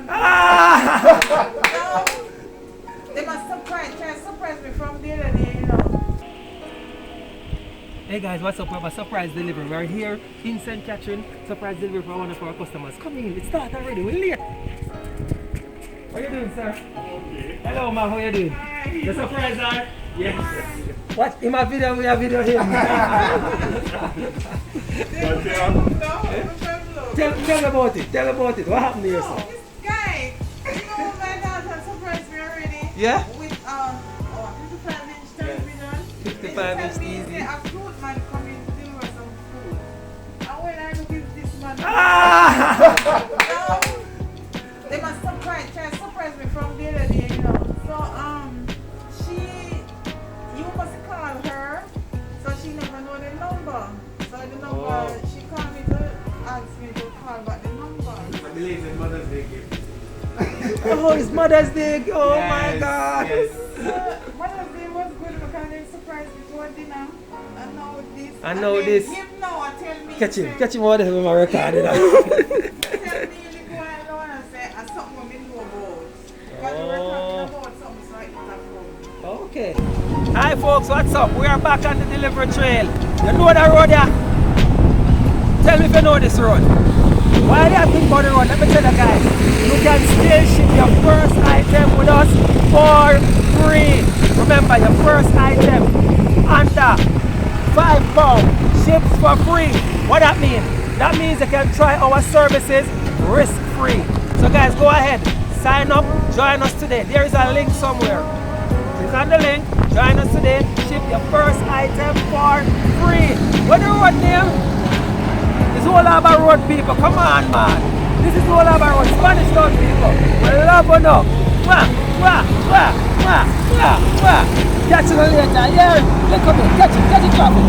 man. No, they must surprise me from the other day, you know. Hey guys, what's up? We have a surprise delivery. We're here in St. Catherine. Surprise delivery for one of our customers. Come in, it started already. We're late. How you doing, sir? Okay. Hello, ma'am. How you doing? Hi. The surprise, sir? Yes. What? In my video, we have video here. Tell me about it. Tell me about it. What happened here, sir? This guy, you know, my daughter surprised me already. Yeah? With 55-inch television. 55-inch They TV. a fruit man come in to deliver some food. And when I look at this man, no, they must surprise me from the other day, you know. So you must call her. So she never know the number. So the number, she called me to ask me to call back the number. I believe in Mother's Day gift. Oh, it's Mother's Day. Oh my Yes, God. Yes. Mother's Day was good because they surprised me for dinner. And now this. I know then this. Him now and tell me. Catch say- him over there with my record. You know. Tell me you go and say something we know about. Because we were talking about something so I eat that from. Okay. Hi folks, what's up? We are back on the delivery trail. You know the road here? Tell me if you know this road. While you think about the road, let me tell you guys, you can still ship your first item with us for free. Remember, your first item under £5 ships for free. What that means? That means you can try our services risk-free. So guys, go ahead, sign up, join us today. There is a link somewhere. Click on the link, join us today, ship your first item for free. What the road name? It's all about road people. Come on, man. This is all about road. Spanish road people. We love you now. Wah, wah, wah, wah, wah, wah. Catch you later. Yeah, look at me. Catch it traffic.